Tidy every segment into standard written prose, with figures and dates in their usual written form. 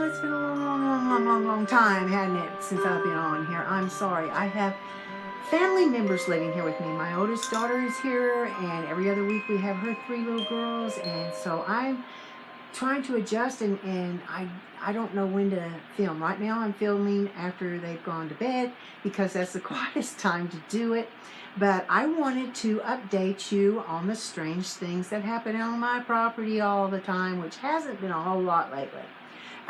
Well, it's been a long time, hasn't it, since I've been on here. I'm sorry. I have family members living here with me. My oldest daughter is here, and every other week we have her 3 little girls, and so I'm trying to adjust, and I don't know when to film. Right now I'm filming after they've gone to bed because that's the quietest time to do it. But I wanted to update you on the strange things that happen on my property all the time, which hasn't been a whole lot lately.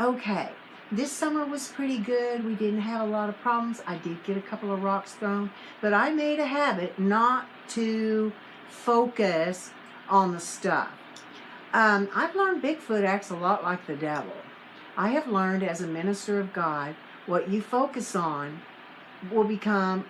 Okay, this summer was pretty good. We didn't have a lot of problems. I did get a couple of rocks thrown, but I made a habit not to focus on the stuff. I've learned Bigfoot acts a lot like the devil. I have learned as a minister of God, what you focus on will become,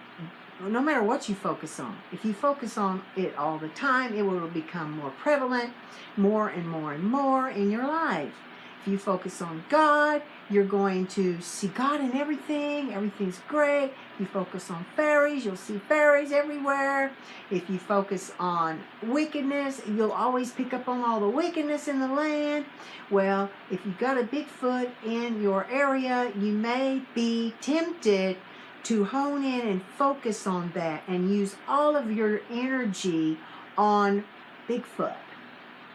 no matter what you focus on, if you focus on it all the time, it will become more prevalent, more and more and more in your life. If you focus on God, you're going to see God in everything. Everything's great. If you focus on fairies, you'll see fairies everywhere. If you focus on wickedness, you'll always pick up on all the wickedness in the land. Well, if you've got a Bigfoot in your area, you may be tempted to hone in and focus on that and use all of your energy on Bigfoot.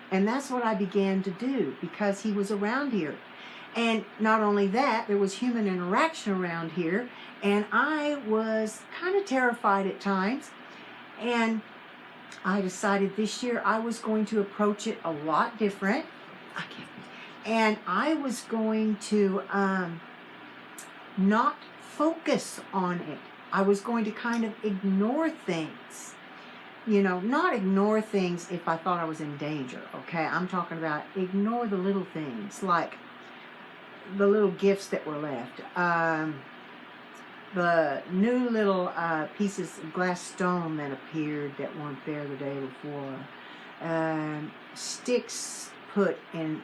And that's what I began to do because he was around here. And not only that, there was human interaction around here, and I was kind of terrified at times. And I decided this year I was going to approach it a lot different. And I was going to not focus on it. I was going to kind of ignore things. You know, not ignore things if I thought I was in danger, okay? I'm talking about ignore the little things, like the little gifts that were left. The new little pieces of glass stone that appeared that weren't there the day before. Sticks put in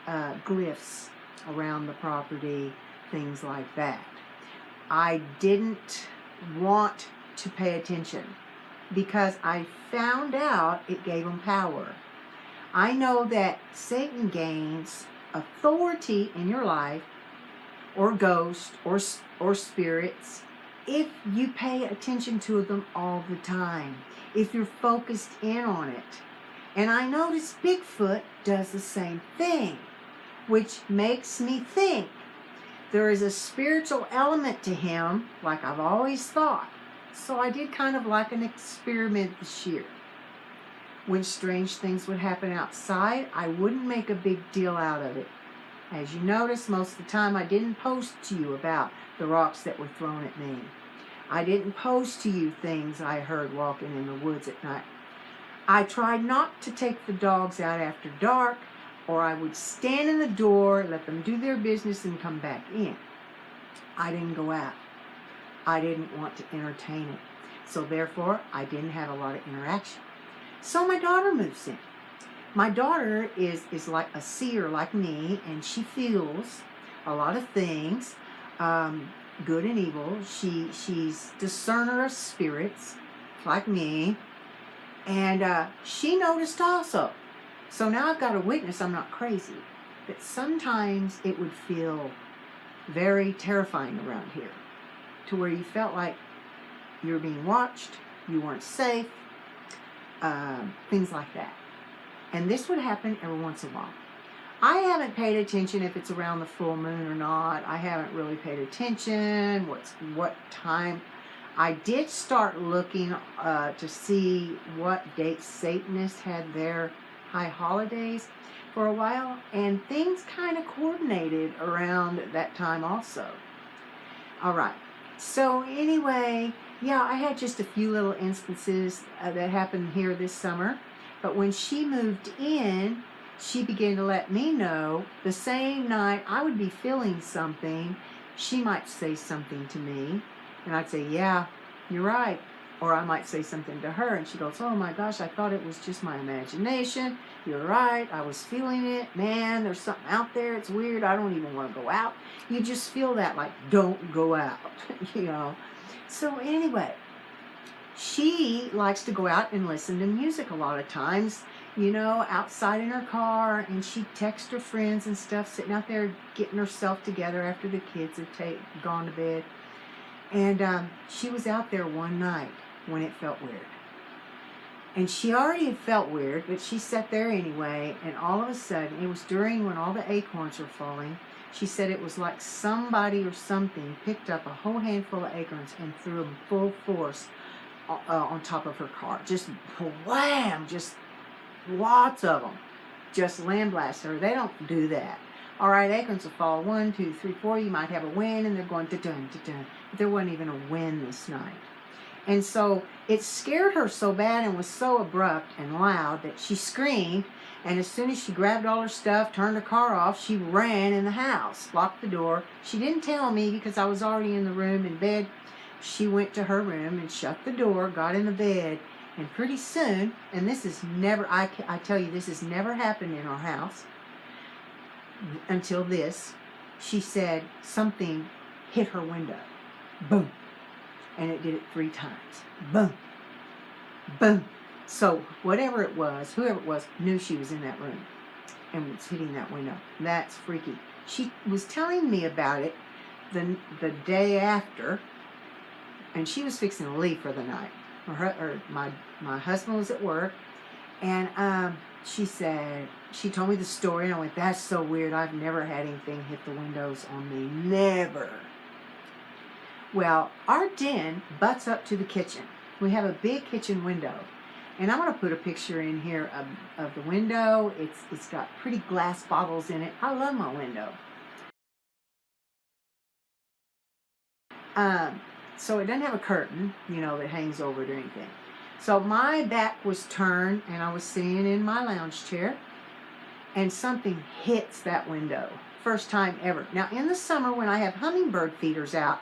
glyphs around the property, things like that. I didn't want to pay attention, because I found out it gave them power. I know that Satan gains authority in your life, or ghosts, or spirits, if you pay attention to them all the time, if you're focused in on it. And I noticed Bigfoot does the same thing, which makes me think there is a spiritual element to him, like I've always thought. So I did kind of like an experiment this year. When strange things would happen outside, I wouldn't make a big deal out of it. As you notice, most of the time I didn't post to you about the rocks that were thrown at me. I didn't post to you things I heard walking in the woods at night. I tried not to take the dogs out after dark, or I would stand in the door, let them do their business, and come back in. I didn't go out. I didn't want to entertain it. So therefore, I didn't have a lot of interaction. So my daughter moves in. My daughter is like a seer like me, and she feels a lot of things, good and evil. She's discerner of spirits, like me. And she noticed also. So now I've got a witness, I'm not crazy, that sometimes it would feel very terrifying around here, to where you felt like you were being watched, you weren't safe, things like that. And this would happen every once in a while. I haven't paid attention if it's around the full moon or not. I haven't really paid attention what time. I did start looking to see what dates Satanists had their high holidays for a while, and things kind of coordinated around that time also. All right. So anyway, yeah, I had just a few little instances that happened here this summer. But when she moved in, she began to let me know the same night I would be feeling something. She might say something to me, and I'd say, yeah, you're right. Or I might say something to her, and she goes, oh my gosh, I thought it was just my imagination. You're right, I was feeling it. Man, there's something out there. It's weird. I don't even want to go out. You just feel that, like, don't go out, you know. So anyway, she likes to go out and listen to music a lot of times you know, outside in her car, and she'd text her friends and stuff, sitting out there getting herself together after the kids had gone to bed. And she was out there one night when it felt weird. And she already had felt weird, but she sat there anyway, and all of a sudden, it was during when all the acorns were falling, she said it was like somebody or something picked up a whole handful of acorns and threw them full force on top of her car. Just wham! Just lots of them. Just landblasted her. They don't do that. All right, acorns will fall 1, 2, 3, 4. You might have a wind, and they're going da-dun, da-dun. But there wasn't even a wind this night. And so it scared her so bad and was so abrupt and loud that she screamed. And as soon as she grabbed all her stuff, turned her car off, she ran in the house, locked the door. She didn't tell me because I was already in the room in bed. She went to her room and shut the door, got in the bed. And pretty soon, and this is never, I tell you, this has never happened in our house until this, she said something hit her window. Boom. And it did it 3 times. Boom. Boom. So whatever it was, whoever it was, knew she was in that room and was hitting that window. That's freaky. She was telling me about it the day after, and she was fixing to leave for the night. My husband was at work, and she told me the story, and I went, that's so weird. I've never had anything hit the windows on me. Never. Well, our den butts up to the kitchen. We have a big kitchen window. And I'm going to put a picture in here of the window. It's got pretty glass bottles in it. I love my window. So it doesn't have a curtain, you know, that hangs over it or anything. So my back was turned, and I was sitting in my lounge chair, and something hits that window. First time ever. Now, in the summer when I have hummingbird feeders out,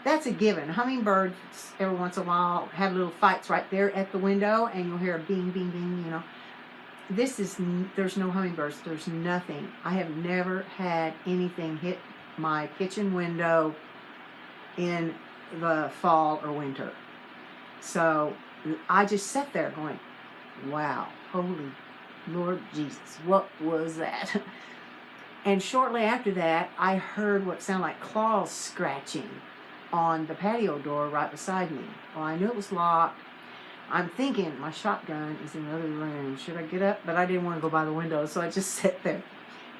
that's a given. Hummingbirds, every once in a while, have little fights right there at the window, and you'll hear a bing, bing, bing, you know. There's no hummingbirds. There's nothing. I have never had anything hit my kitchen window in the fall or winter. So I just sat there going, wow, holy Lord Jesus, what was that? And shortly after that, I heard what sounded like claws scratching on the patio door right beside me. Well, I knew it was locked. I'm thinking my shotgun is in the other room. Should I get up? But I didn't want to go by the window, so I just sat there.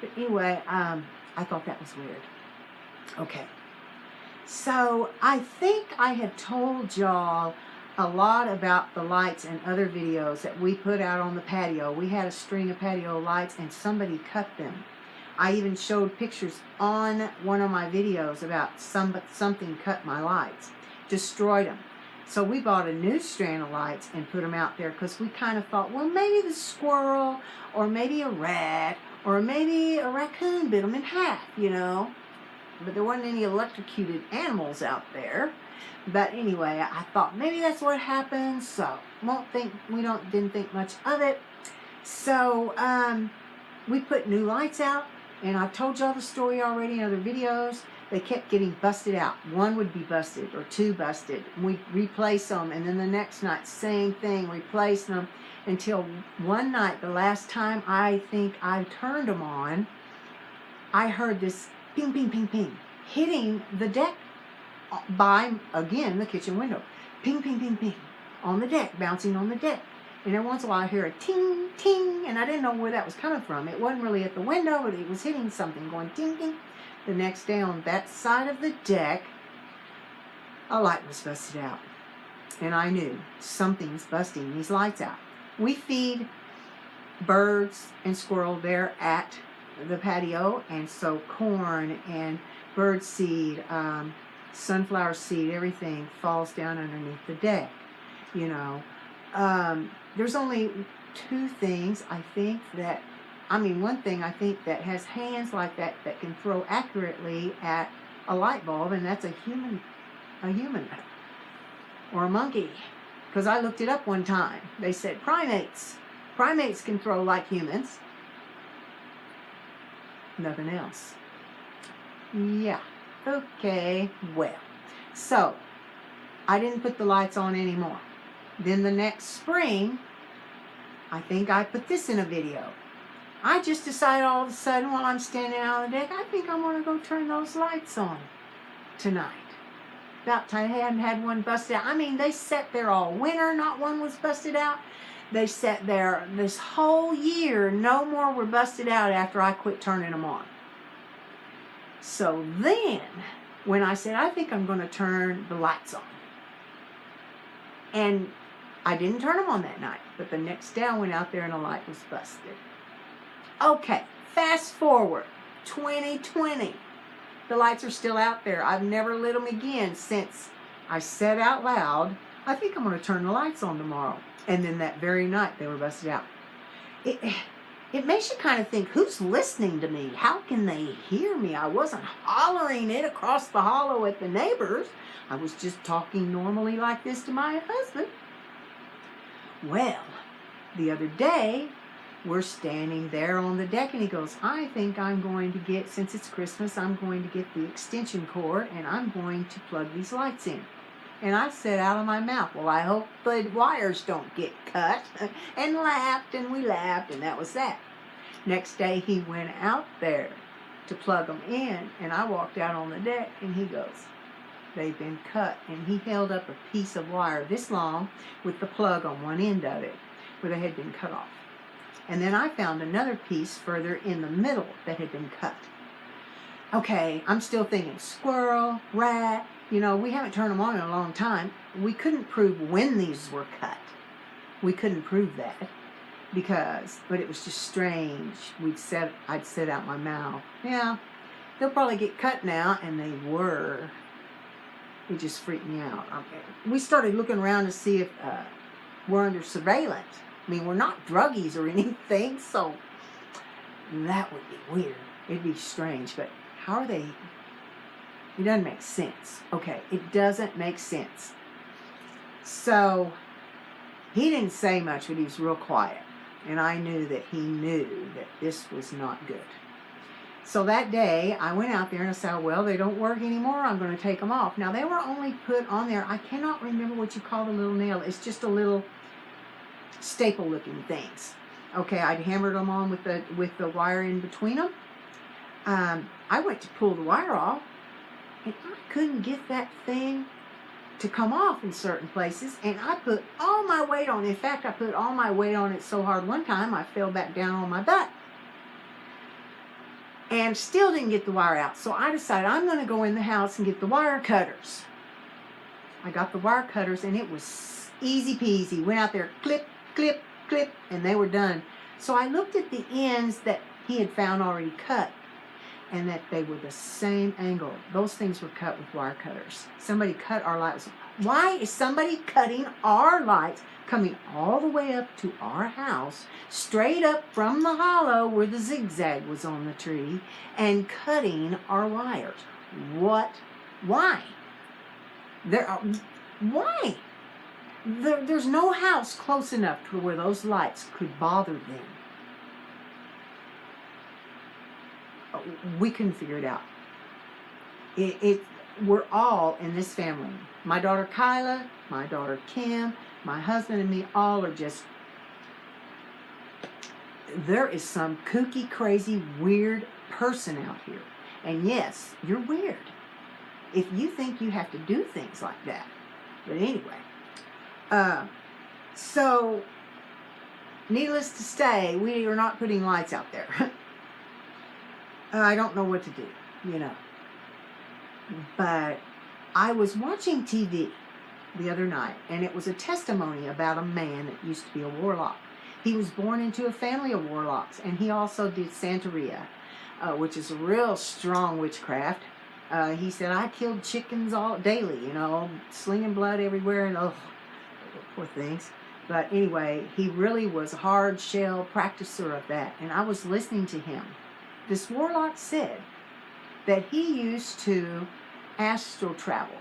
But anyway, I thought that was weird. Okay. So I think I have told y'all a lot about the lights and other videos that we put out on the patio. We had a string of patio lights, and somebody cut them. I even showed pictures on one of my videos about something cut my lights, destroyed them. So we bought a new strand of lights and put them out there because we kind of thought, well, maybe the squirrel or maybe a rat or maybe a raccoon bit them in half, you know. But there wasn't any electrocuted animals out there. But anyway, I thought maybe that's what happened. So didn't think much of it. So we put new lights out. And I've told y'all the story already in other videos. They kept getting busted out. 1 would be busted or 2 busted. We replace them, and then the next night, same thing, replace them, until one night, the last time I think I turned them on, I heard this ping, ping, ping, ping, hitting the deck by, again, the kitchen window. Ping, ping, ping, ping, on the deck, bouncing on the deck. And every once in a while I hear a ting, ting, and I didn't know where that was coming from. It wasn't really at the window, but it was hitting something, going ting, ting. The next day on that side of the deck, a light was busted out. And I knew something's busting these lights out. We feed birds and squirrel there at the patio, and so corn and bird seed, sunflower seed, everything falls down underneath the deck, you know. There's only 2 things I think that, one thing I think that has hands like that can throw accurately at a light bulb, and that's a human or a monkey. Because I looked it up one time. They said primates can throw like humans. Nothing else. Yeah. Okay. Well, so I didn't put the lights on anymore. Then the next spring, I think I put this in a video. I just decided all of a sudden while I'm standing out on the deck, I think I'm going to go turn those lights on tonight. About time I hadn't had one busted out. I mean, they sat there all winter, not one was busted out. They sat there this whole year, no more were busted out after I quit turning them on. So then, when I said, I think I'm going to turn the lights on. And I didn't turn them on that night, but the next day I went out there and the light was busted. Okay, fast forward, 2020. The lights are still out there. I've never lit them again since I said out loud, I think I'm going to turn the lights on tomorrow. And then that very night they were busted out. It makes you kind of think, who's listening to me? How can they hear me? I wasn't hollering it across the hollow at the neighbors. I was just talking normally like this to my husband. Well, the other day, we're standing there on the deck and he goes, I think I'm going to get, since it's Christmas, I'm going to get the extension cord and I'm going to plug these lights in. And I said out of my mouth, well, I hope the wires don't get cut. And laughed and we laughed and that was that. Next day he went out there to plug them in and I walked out on the deck and he goes, they've been cut. And he held up a piece of wire this long with the plug on one end of it where they had been cut off. And then I found another piece further in the middle that had been cut. Okay, I'm still thinking squirrel, rat. You know, we haven't turned them on in a long time. We couldn't prove when these were cut. We couldn't prove that but it was just strange. I'd said out my mouth, yeah, they'll probably get cut now, and they were. It just freaked me out. We started looking around to see if we're under surveillance. I mean, we're not druggies or anything, so that would be weird. It'd be strange, but how are they? It doesn't make sense. Okay, it doesn't make sense. So he didn't say much, but he was real quiet. And I knew that he knew that this was not good. So that day, I went out there and I said, well, they don't work anymore. I'm going to take them off. Now, they were only put on there. I cannot remember what you call the little nail. It's just a little staple-looking things. Okay, I'd hammered them on with the wire in between them. I went to pull the wire off, and I couldn't get that thing to come off in certain places, and I put all my weight on it. In fact, I put all my weight on it so hard one time I fell back down on my butt. And still didn't get the wire out. So I decided I'm going to go in the house and get the wire cutters. I got the wire cutters, and it was easy peasy. Went out there, clip, clip, clip, and they were done. So I looked at the ends that he had found already cut, and that they were the same angle. Those things were cut with wire cutters. Somebody cut our lights. Why is somebody cutting our lights, coming all the way up to our house, straight up from the hollow where the zigzag was on the tree, and cutting our wires? What? Why? Why? There's no house close enough to where those lights could bother them. We couldn't figure it out. We're all in this family. My daughter Kyla, my daughter Kim, my husband and me, all are just, there is some kooky, crazy, weird person out here. And yes, you're weird if you think you have to do things like that. But anyway, so needless to say, we are not putting lights out there. I don't know what to do, you know. But I was watching TV the other night, and it was a testimony about a man that used to be a warlock. He was born into a family of warlocks, and he also did Santeria, which is a real strong witchcraft. He said, I killed chickens all daily, you know, slinging blood everywhere, and oh, poor things. But anyway, he really was a hard shell practicer of that, and I was listening to him. This warlock said that he used to astral travel.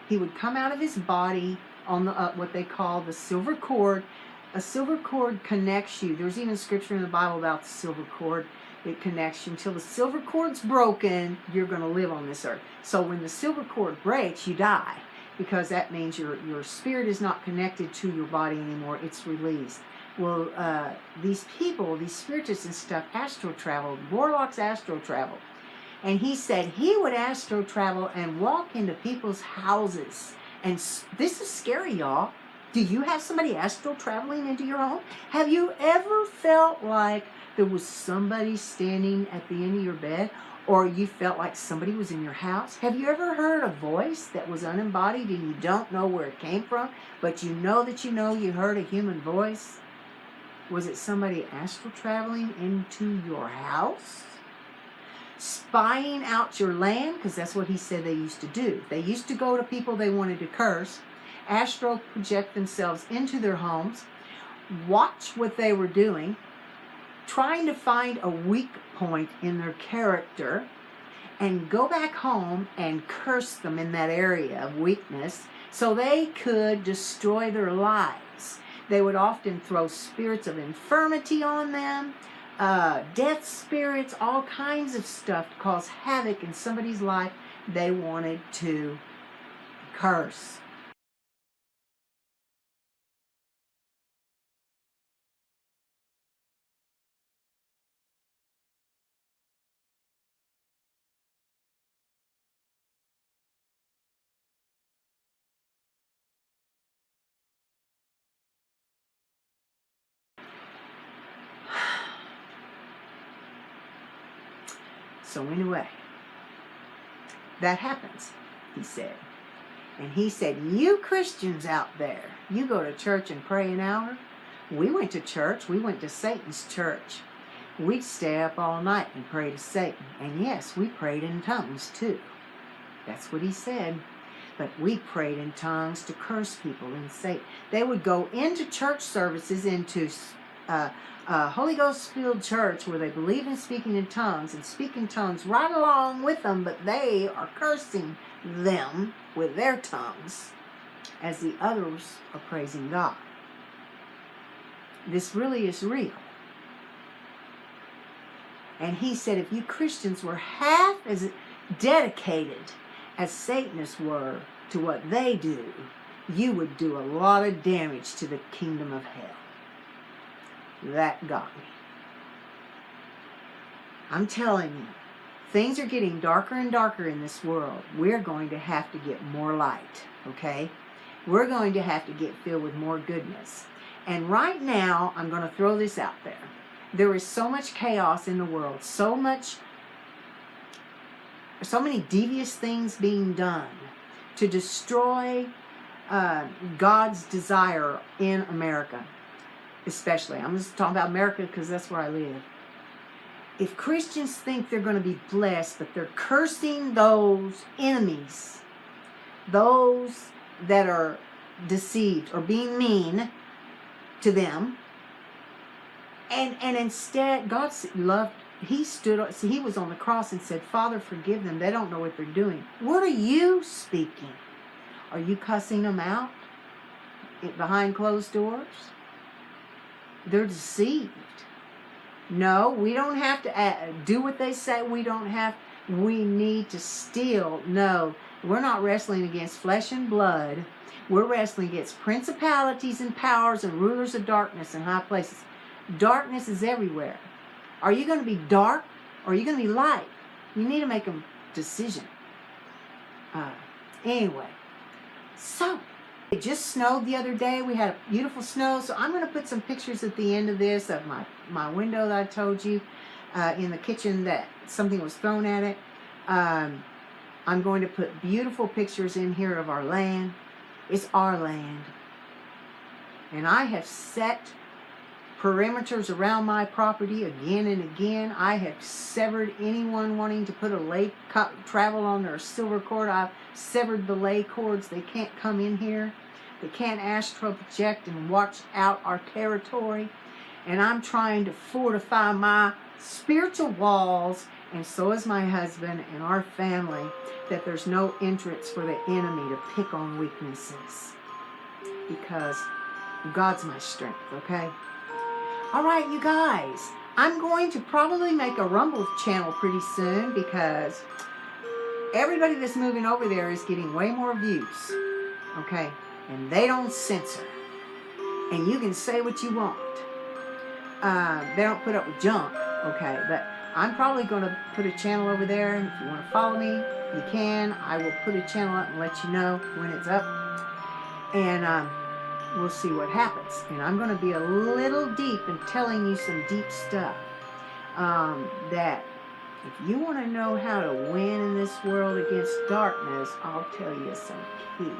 He would come out of his body on the what they call the silver cord. A silver cord connects you. There's even scripture in the Bible about the silver cord. It connects you. Until the silver cord's broken, you're going to live on this earth. So when the silver cord breaks, you die, because that means your spirit is not connected to your body anymore. It's released. Well, these people, these spiritists and stuff, astral travel. Warlocks astral travel. And he said he would astral travel and walk into people's houses. And this is scary, y'all. Do you have somebody astral traveling into your home? Have you ever felt like there was somebody standing at the end of your bed? Or you felt like somebody was in your house? Have you ever heard a voice that was unembodied and you don't know where it came from, but you know that you heard a human voice? Was it somebody astral traveling into your house? Spying out your land? Because that's what he said they used to do. They used to go to people they wanted to curse, astral project themselves into their homes, watch what they were doing, trying to find a weak point in their character, and go back home and curse them in that area of weakness so they could destroy their lives. They would often throw spirits of infirmity on them, death spirits, all kinds of stuff to cause havoc in somebody's life they wanted to curse. So anyway, that happens, he said. And he said, you Christians out there, you go to church and pray an hour. We went to church. We went to Satan's church. We'd stay up all night and pray to Satan. And yes, we prayed in tongues too. That's what he said. But we prayed in tongues to curse people in Satan. They would go into church services, into Holy Ghost-filled church where they believe in speaking in tongues and speak in tongues right along with them, but they are cursing them with their tongues as the others are praising God. This really is real. And he said if you Christians were half as dedicated as Satanists were to what they do, you would do a lot of damage to the kingdom of hell. That got me. I'm telling you, things are getting darker and darker in this world. We're going to have to get more light, okay? We're going to have to get filled with more goodness. And right now, I'm going to throw this out there. There is so much chaos in the world, so many devious things being done to destroy God's desire in America, especially. I'm just talking about America because that's where I live. If Christians think they're going to be blessed, but they're cursing those enemies, those that are deceived or being mean to them, and instead God loved, he was on the cross and said, Father, forgive them. They don't know what they're doing. What are you speaking? Are you cussing them out behind closed doors? They're deceived. No, we don't have to do what they say. We need to steal. No, we're not wrestling against flesh and blood. We're wrestling against principalities and powers and rulers of darkness in high places. Darkness is everywhere. Are you going to be dark or are you going to be light? You need to make a decision. Anyway, so it just snowed the other day. We had a beautiful snow. So I'm going to put some pictures at the end of this of my window that I told you in the kitchen that something was thrown at it. I'm going to put beautiful pictures in here of our land. It's our land. And I have set perimeters around my property again and again. I have severed anyone wanting to put a lay travel on their silver cord. I've severed the lay cords. They can't come in here. They can't astral project and watch out our territory. And I'm trying to fortify my spiritual walls, and so is my husband and our family, that there's no entrance for the enemy to pick on weaknesses, because God's my strength, okay? All right, you guys, I'm going to probably make a Rumble channel pretty soon because everybody that's moving over there is getting way more views, okay? And they don't censor. And you can say what you want. They don't put up with junk, okay? But I'm probably going to put a channel over there. If you want to follow me, you can. I will put a channel up and let you know when it's up. And we'll see what happens. And I'm going to be a little deep in telling you some deep stuff. That if you want to know how to win in this world against darkness, I'll tell you some keys.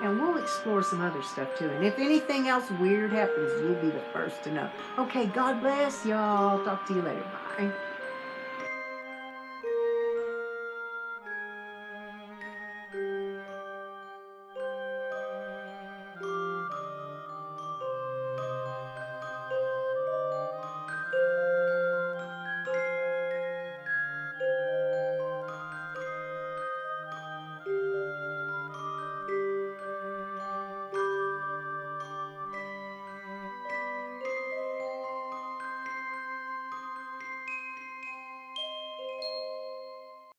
And we'll explore some other stuff too. And if anything else weird happens, you'll be the first to know. Okay, God bless y'all. Talk to you later. Bye.